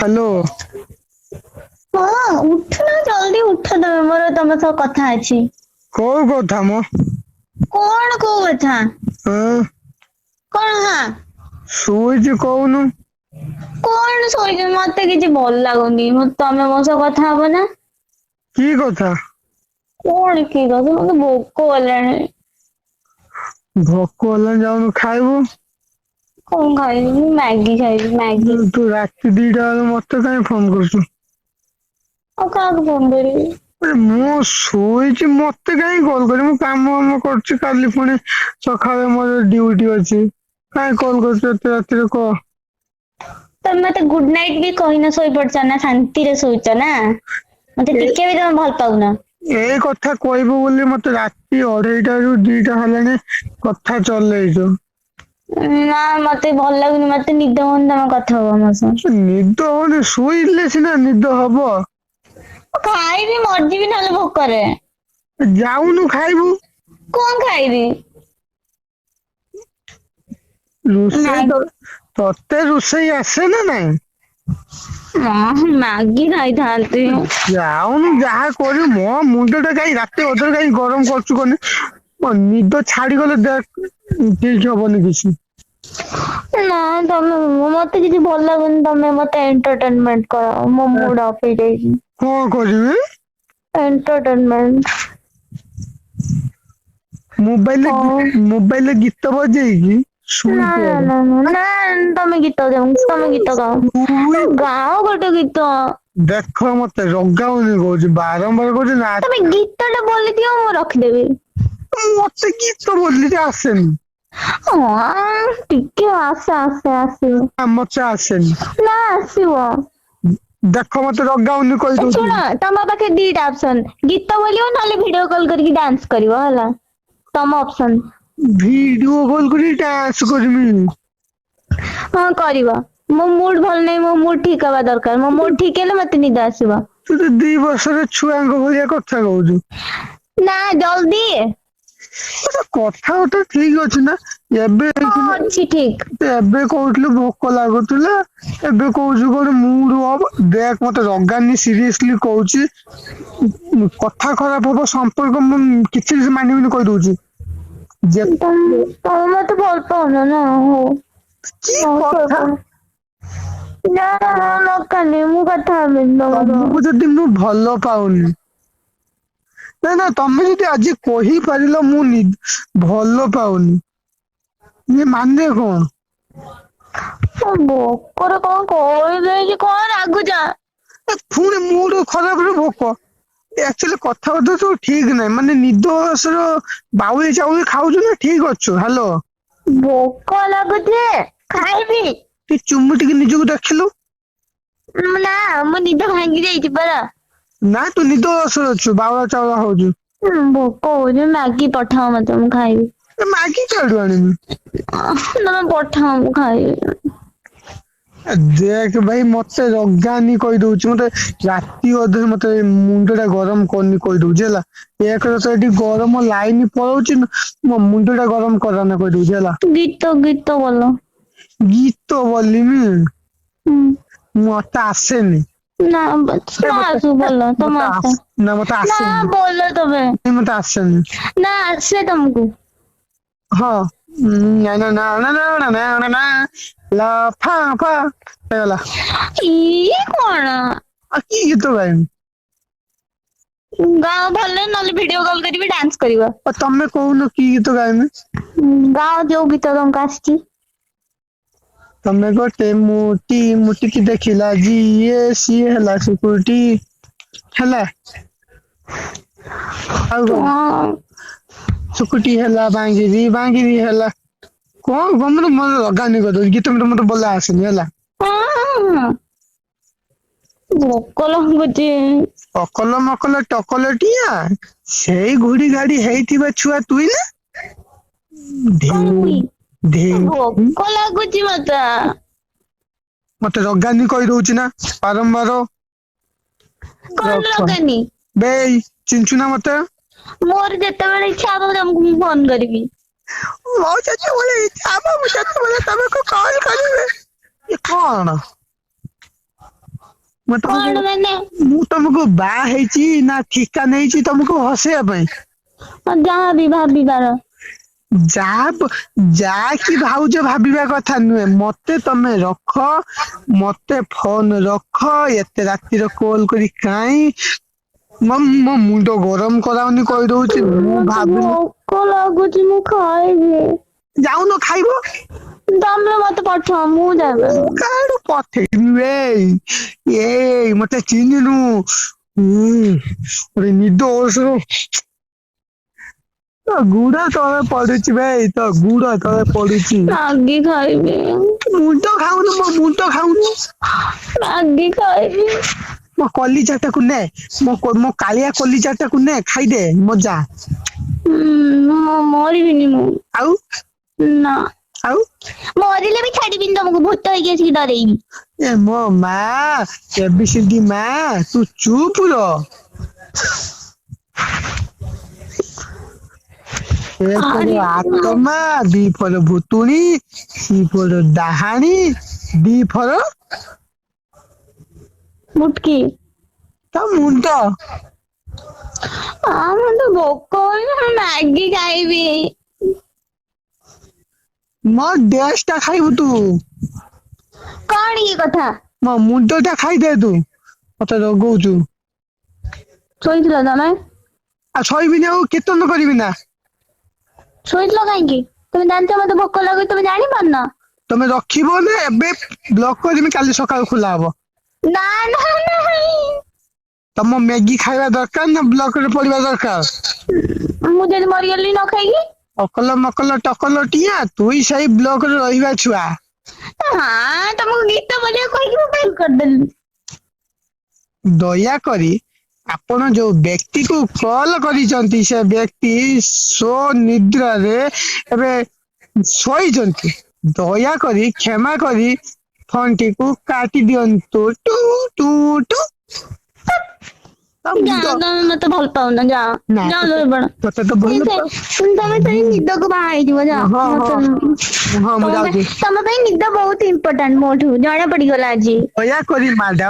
Hello. हाँ उठ ना जल्दी उठ तमे मोर तम सह कथा अछि। को कथा मो? कौन को कथा? हाँ, कौन हाँ? ଶୋଇଛି କହୁନୁ। कौन ଶୋଇଛି ମତେ କିଛି ଭଲ ଲାଗୁନି ତମେ ମୋ ସହ କଥା ହବ ନା? କି କଥା? କଣ କି କଥା ମତେ ଭୋକ କଲାଣି। ଭୋକ ହେଲାଣି ଯାଉନୁ ଖାଇବୁ। କଣ ଖାଇବି ମୁଁ ମ୍ୟାଗି ଖାଇବି ମ୍ୟାଗି। ତୁ ରାତି 2ଟା ବେଳୁ ମତେ କାହିଁ ଫୋନ କରୁଛୁ? ଆଉ କାହାକୁ ଫୋନ କରିବି? ମୁଁ ଶୋଇଛି ମତେ କାହିଁ କଲ୍ କରିବୁ ମୁଁ କାମ ଫାମ କରୁଛି କାଲି ପୁଣି ସକାଳେ ମୋର ଡ୍ୟୁଟି ଅଛି କାହିଁ କଲ୍ କରୁଛୁ ଏତେ ରାତିରେ କହ? ତମେ ମତେ ଗୁଡ ନାଇଟ୍ ବି କହିନ ଶୋଇପଡିଛ ନା ଶାନ୍ତିରେ ଶୋଇଛ ନା ମତେ ଏ ଟିକେ ବି ତମେ ଭଲ ପାଉନ। ଏଇ କଥା କହିବୁ ବୋଲି ମତେ ରାତି 2:30ରୁ 2ଟା ହେଲାଣି କଥା ଚଲେଇଛୁ। ନା ମତେ ଭଲ ଲାଗୁନି ମତେ ନିଦ ହଉନି ତମେ କଥା ହୁଅ ମୋ ସହ। ନିଦ ହଉନି ଶୋଇଲେ ସିନା ନିଦ ହବ। ଖାଇବି ମରିଯିବି ନହେଲେ ଭୋକରେ। ଯାଉନୁ ଖାଇବୁ। କଣ ଖାଇବି? ରୋଷେଇ ତତେ ରୋଷେଇ ଆସେ ନା ନାଇଁ? ହଁ ମ୍ୟାଗି ଖାଇଥାନ୍ତି। ଯାଉନୁ ଯାହା କରିବୁ ମୋ ମୁଣ୍ଡ ଟା କାଇଁ ରାତି ଅଧରେ କାଇଁ ଗରମ କରୁଛୁ କହନି। ମୋ ନିଦ ଛାଡିଗଲେ ଦେଖ ଠିକ ହବନି କିଛି। ନା ତମେ ମତେ କିଛି ଭଲ ଲାଗୁନି ତମେ ମତେ ଏଣ୍ଟରଟେନମେଣ୍ଟ କର ମୋ ମୁଡ ଅଫ୍ ହେଇଯାଇଛି। କଣ କରିବି? ଏଣ୍ଟରଟେନମେଣ୍ଟ। କଣ ମୋବାଇଲରେ ଗୀତ ବଜେଇକି ନା ଶୋଇ ନା ପଡ। ନା ନା ନା ତମେ ଗୀତ ତମେ ଗୀତ ଗାଅ ଗାଅ ଗୋଟେ ଗୀତ। ଦେଖ ମତେ ରଗାଉନି କହୁଛି ବାରମ୍ବାର କହୁଛି ନା। ତମେ ଗୀତଟେ ବୋଲିଦିଅ ମୁଁ ରଖିଦେବି। ମତେ ଗୀତ ବୋଲିତେ ଆସେନି। ହଁ ଟିକେ ଆସ୍ତେ ଆସିବ। ନା ମତେ ଆସେନି। ନା ଆସିବ। ଦେଖ ମତେ ରଗାଉନି କହିଦଉଛି। ଶୁଣ ତମ ପାଖେ ଦିଟା ଅପସନ ଗୀତ ବୋଲିବ ନହେଲେ ଭିଡିଓ କଲ କରିକି ଡ୍ୟାନ୍ସ କରିବ ହେଲା। ତମ ଅପସନ। ଭିଡିଓ କଲ କରି ଡ୍ୟାନ୍ସ କରିମି। ହଁ କରିବ ମୋ ମୁଡ ଭଲ ନାହିଁ ମୋ ମୁଡ ଠିକ ହବା ଦରକାର ମୋ ମୁଡ ଠିକ ହେଲେ ମତେ ନିଦ ଆସିବ। ତୁ ତ 2 ବର୍ଷର ଛୁଆଙ୍କ ଭଳିଆ କଥା କହୁଛୁ। ନା ଜଲଦି। କଥାବାର୍ତ୍ତା ଠିକ ଅଛି ନା ଏବେ ହଁ ଅଛି ଠିକ। ଏବେ କହୁଥିଲୁ ଭୋକ ଲାଗୁଥିଲା ଏବେ କହୁଛୁ କଣ ମୁଡ ଅଫ୍ ଦେଖ ମତେ ରଗାନି ସିରିୟସଲି କହୁଛି। କଥା ଖରାପ ହବ ସମ୍ପର୍କ ମୁଁ କିଛି ମାନିବିନି କହିଦଉଛି। ଯେ ତମେ ମତେ ଭଲ ପାଉନ ନା ହଉ। କି ହଉ କଥା ଶୋଇପଡ଼। ନା ଦରକାର ନାହିଁ ମୁଁ କଥା ହେବିନି ତମ ତମକୁ ସହ। ଯଦି ମୁଁ ଭଲ ପାଉନି ନା ନା ତମେ ଯଦି ଆଜି କହିପାରିଲ ମୁଁ ଭଲ ପାଉନି ଇଏ ମାନେ କଣ? ଭୋକରେ କଣ କହିଦେଇଛି କଣ ରାଗୁଛ? ପୁଣି ମୁଡ ଖରାପରେ ଭୋକ ଆକ୍ଚୁଆଲି କଥାବାର୍ତ୍ତା ସବୁ ଠିକ ନାହିଁ ମାନେ ନିଦ ସର ବାଉଳି ଚାଉଳି ଖାଉଛୁ ନା ଠିକ ଅଛୁ ହ୍ୟାଲୋ। ଭୋକ ଲାଗୁଛି ଖାଇବି। ଟିକେ ଚୁମୁ ଟିକେ ନିଜକୁ ଦେଖିଲୁ। ନା ମୋ ନିଦ ଭାଙ୍ଗି ଯାଇଛି ପରା। ନା ତୁ ନିଦ ଅସରେ ଅଛୁ ବାଉଳା ଚାଉଳା ହଉଛୁ। ଭୋକ ହଉଛି ମ୍ୟାଗି ପଠାଅ ମତେ ମୁଁ ଖାଇବି। ମାଗି କୁଆଡୁ ଆଣିବି? ତମେ ପଠାଅ ମୁଁ ଖାଇବି। ଦେଖ ଭାଇ ମତେ ରଗାନି କହିଦଉଛି ମତେ ରାତି ଅଧରେ ମତେ ମୁଣ୍ଡ ଟା ଗରମ କରିନି କହିଦଉଛି ହେଲା। ଏକରେ ତ ଏଠି ଗରମ ଲାଇନ ପଳଉଛି ମୋ ମୁଣ୍ଡ ଟା ଗରମ କରନା କହିଦଉଛି ହେଲା। ଗୀତ ବୋଲ। ଗୀତ ବୋଲିମି ହୁଁ ମତେ ଆସେନି। ନା ଏ ନ ମତେ ଆସୁ ଭଲ ତମେ ମତେ ଆସ ଆସ ନା ମତେ ନା ଆସେନି ବୋଲ ତମେ। ମତେ ଆସେନି। ନା ଆସେ ତମକୁ। ହଁ ଲ ଫା ଫା ହେଇଗଲା। ଇଏ କଣ? ଆଉ କି ଗୀତ ଗାଇବି? ଗାଁ ଭଲ ନହେଲେ ଭିଡିଓ କଲ୍ କରିବି ଡ୍ୟାନ୍ସ କରିବ। ଆଉ ତମେ କହୁନ କି ଗୀତ ଗାଇମି? ଗାଁ ଯୋଉ ଗୀତ ତମକୁ ଆସିଛି। ତମେ ଗୋଟେ ମୁଟିକି ଦେଖିଲା ଯିଏ ସିଏ ହେଲା ଶୁକୁଟି। ହେଲା। ଆଉ କଣ ଶୁକୁଟି ହେଲା ବାଙ୍ଗିରି ବାଙ୍ଗିରି ହେଲା। କଣ ମତେ ଲଗାନି କରିଦଉଛି ଗୀତ ମତେ ବୋଲା ଆସେନି ହେଲା। ଭୋକ ଲାଗୁଛି। ଅକଲ ମକଲ ଟକଲଟିଆ ସେଇ ଘୁଡି ଗାଡି ହେଇଥିବା ଛୁଆ ତୁଇ ନା। କଣ ଢେଉ ମୁଇଁ ଢେଉ ଭୋକ ଲାଗୁଛି ମତେ। ମତେ ରଗାନି କହିଦଉଛି ନା ବାରମ୍ବାର। କଣ ରଖ ଲଗାନି ବେ ଚିହ୍ନଚୁ ନା ମତେ। ମୋର ଯେତେବେଳେ ଇଚ୍ଛା ହବ ତମକୁ ମୁଁ ଫୋନ କରିବି। ମୋ ଯେତେବେଳେ ଇଚ୍ଛା ହବ ମୁଁ ସେତେବେଳେ ତମକୁ କଲ୍ କରିବି। ଇଏ କଣ? ମୁଁ କଣ ମାନେ ତମକୁ ବାହା ହେଇଛି ନା ଠିକା ନେଇଛି ତମକୁ ହସେଇବା ପାଇଁ? ଯାହା ବି ଭାବିବାର। ଯାହା କି ଭାଉଜ ଭାବିବା କଥା ନୁହେଁ, ମତେ ତମେ ରଖ, ମତେ ଫୋନ ରଖ, ଏତେ ରାତିରେ କଲ କରି କାଇଁ ମୋ ମୁଣ୍ଡ ଗରମ କରାଉନି କହିଦଉଛି, ମୁଁ ମତେ ଭାବିଲି ଭୋକ ଲାଗୁଛି, ମୁଁ ଖାଇବି। ଯାଉନ ଖାଇବ। ତମେ ମତେ ପଠାଅ, ମୁଁ ଯାଇପାରିବିନି। କାହାକୁ ପଠେଇବି ଏଇ ମତେ ଚିହ୍ନିନୁ? ଗୋଟେ ନିଦ ତୋ ଗୁଡ ତଳେ ପଡୁଛି ବେ, ତୋ ଗୁଡ ତଳେ ପଡୁଛି। ମ୍ୟାଗି ଖାଇବି। ମୁଣ୍ଡ ଖାଉନୁ, ମୋ ମୁଣ୍ଡ ଖାଉନୁ। ମ୍ୟାଗି ଖାଇବି। ମୋ କଲିଜାଟାକୁ ନେ, ମୋ କାଳିଆ କଲିଜାଟାକୁ ନେ, ଖାଇଦେ ମଜା। ମୁଁ ମରିବିନି ମୁଁ। ଆଉ ନା ଆଉ ମରିଲେ ବି ଛାଡିବିନି ତମକୁ, ଭୂତ ହେଇକି ଆସିକି ଡରେଇବି। ଏ ମୋ ମା, ABCD ମା, ତୁ ଚୁପ ରହ। A for ଆରେ ଆତମା, B for ଭୁତୁଣି, C for ଡାହାଣୀ, D for ମୁଟକି। ତା ମୁଣ୍ଡ। ମତେ ଭୋକ ହଉଛି, ମୁଁ ମ୍ୟାଗି ଖାଇବି। ମୋ ଡ୍ରେସ ଟା ଖାଇବୁ ତୁ। କଣ ଇଏ କଥା? ମୋ ମୁଣ୍ଡ ଟା ଖାଇଦେ ତୁ, ମତେ ଜଗଉଛୁ। ଶୋଇଥିଲ ତମେ? ଆଉ ଶୋଇବିନି ଆଉ କୀର୍ତ୍ତନ କରିବି ନା। ଶୋଇଥିଲ କାହିଁକି? ତମେ ଜାଣିଛ ମତେ ଭୋକ ଲାଗୁଛି, ତମେ ଜାଣିପାରୁନ? ତମେ ରଖିବ ନା ଏବେ ବ୍ଲକ କରିମି, କାଲି ସକାଳୁ ଖୋଲା ହବ। ନା ନା ନାହିଁ। ତମ ମ୍ୟାଗି ଖାଇବା ଦରକାର ନା ବ୍ଲକରେ ପଡିବା ଦରକାର? ମୁଁ ଯଦି ମରିଗଲି ନ ଖାଇକି? ଅକଲ ମକଲ ଟକଲ ଟିଆ, ତୁଇ ସେଇ ବ୍ଲକରେ ରହିବା ଛୁଆ। ହଁ ତମକୁ ଗୀତ ବୋଲିବାକୁ କହିକି ମୁଁ ଫେଲ କରିଦେଲି। ଦୟାକରି ଆପଣ ଯୋଉ ବ୍ୟକ୍ତିକୁ କଲ କରିଛନ୍ତି, ସେ ବ୍ୟକ୍ତି ସୋ ନିଦ୍ରାରେ ଏବେ ଶୋଇଛନ୍ତି, ଦୟାକରି କ୍ଷମା କରି ଫୋନ ଟିକୁ କାଟି ଦିଅନ୍ତୁ, ଟୁ ଟୁ ଟୁ। ତା ମୁଣ୍ଡ ଯାଅ, ତମେ ମତେ ଭଲ ପାଉନ, ଯାଅ ନା ଯାଅ ତତେ ଶୋଇପଡ଼। ତତେ ତ ଭଲ ପାଉ ତମେ ସେଇ ନିଦକୁ ବାହା ହେଇଯିବ, ହଁ ଯାଅ ହଁ ମତେ ହଁ ମୁଁ ତମ ଯାଉଛି ପାଇଁ ନିଦ ବହୁତ ଇମ୍ପୋର୍ଟାଣ୍ଟ ମୋଠୁ, ଜଣା ପଡିଗଲା ଆଜି। ଦୟାକରି ମ୍ୟାଡାମ